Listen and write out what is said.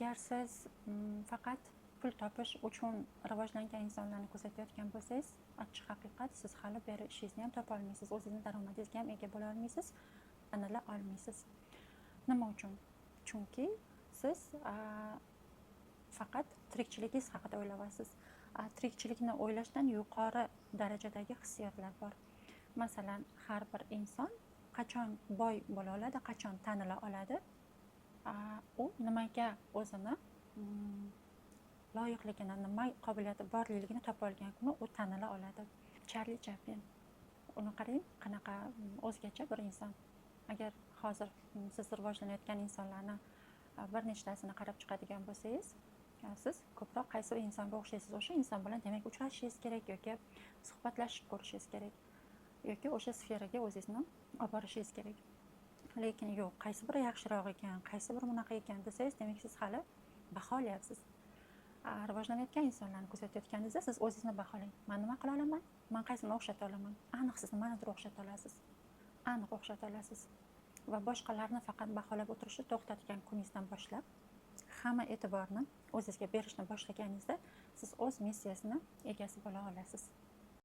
agar siz faqat pul topish uchun rivojlangan insonlarni kuzatayotgan bo'lsangiz, achchiq haqiqat, siz hali beri ishingizni ham topa olmaysiz, o'zingizni daromadingizga ham ega bo'la olmaysiz, tanila olmaysiz. Nima uchun? Chunki siz faqat tirikchiligingiz haqida o'ylayapsiz. Tirikchilikni o'ylashdan yuqori darajadagi hissiyotlar bor. Masalan, har bir inson qachon boy bo'la oladi, qachon tanila oladi, u nimaga o'zini loyiqligini, nima qobiliyati borligini topa olgan kuni u tanila oladi. Charli Chaplin, uni qarang, qanaqa o'zgacha bir inson. Agar hozir siz rivojlanayotgan insonlarni bir nechtasini qarab chiqadigan bo'lsangiz, siz ko'proq qaysi bir insonga o'xshaysiz, o'sha inson bilan demak uchrashishingiz kerak yoki suhbatlashib ko'rishingiz kerak yoki o'sha sferaga o'zingizni olib borishingiz kerak. Lekin yo'q, qaysi biri yaxshiroq ekan, qaysi biri bunaqa ekan desangiz, demak siz hali baholayapsiz. Rivojlanayotgan insonlarni kuzatayotganingizda siz o'zingizni baholang. Men nima qila olaman? Men qaysini o'xshata olaman? Aniq siz nimanidir o'xshata olasiz. Aniq o'xshata olasiz. Va boshqalarni faqat baholab o'tirishni to'xtatgan kuningizdan boshlab hamma e'tiborni o'zingizga berishni boshlaganingizda siz o'z missiyasini egasi bo'la olasiz.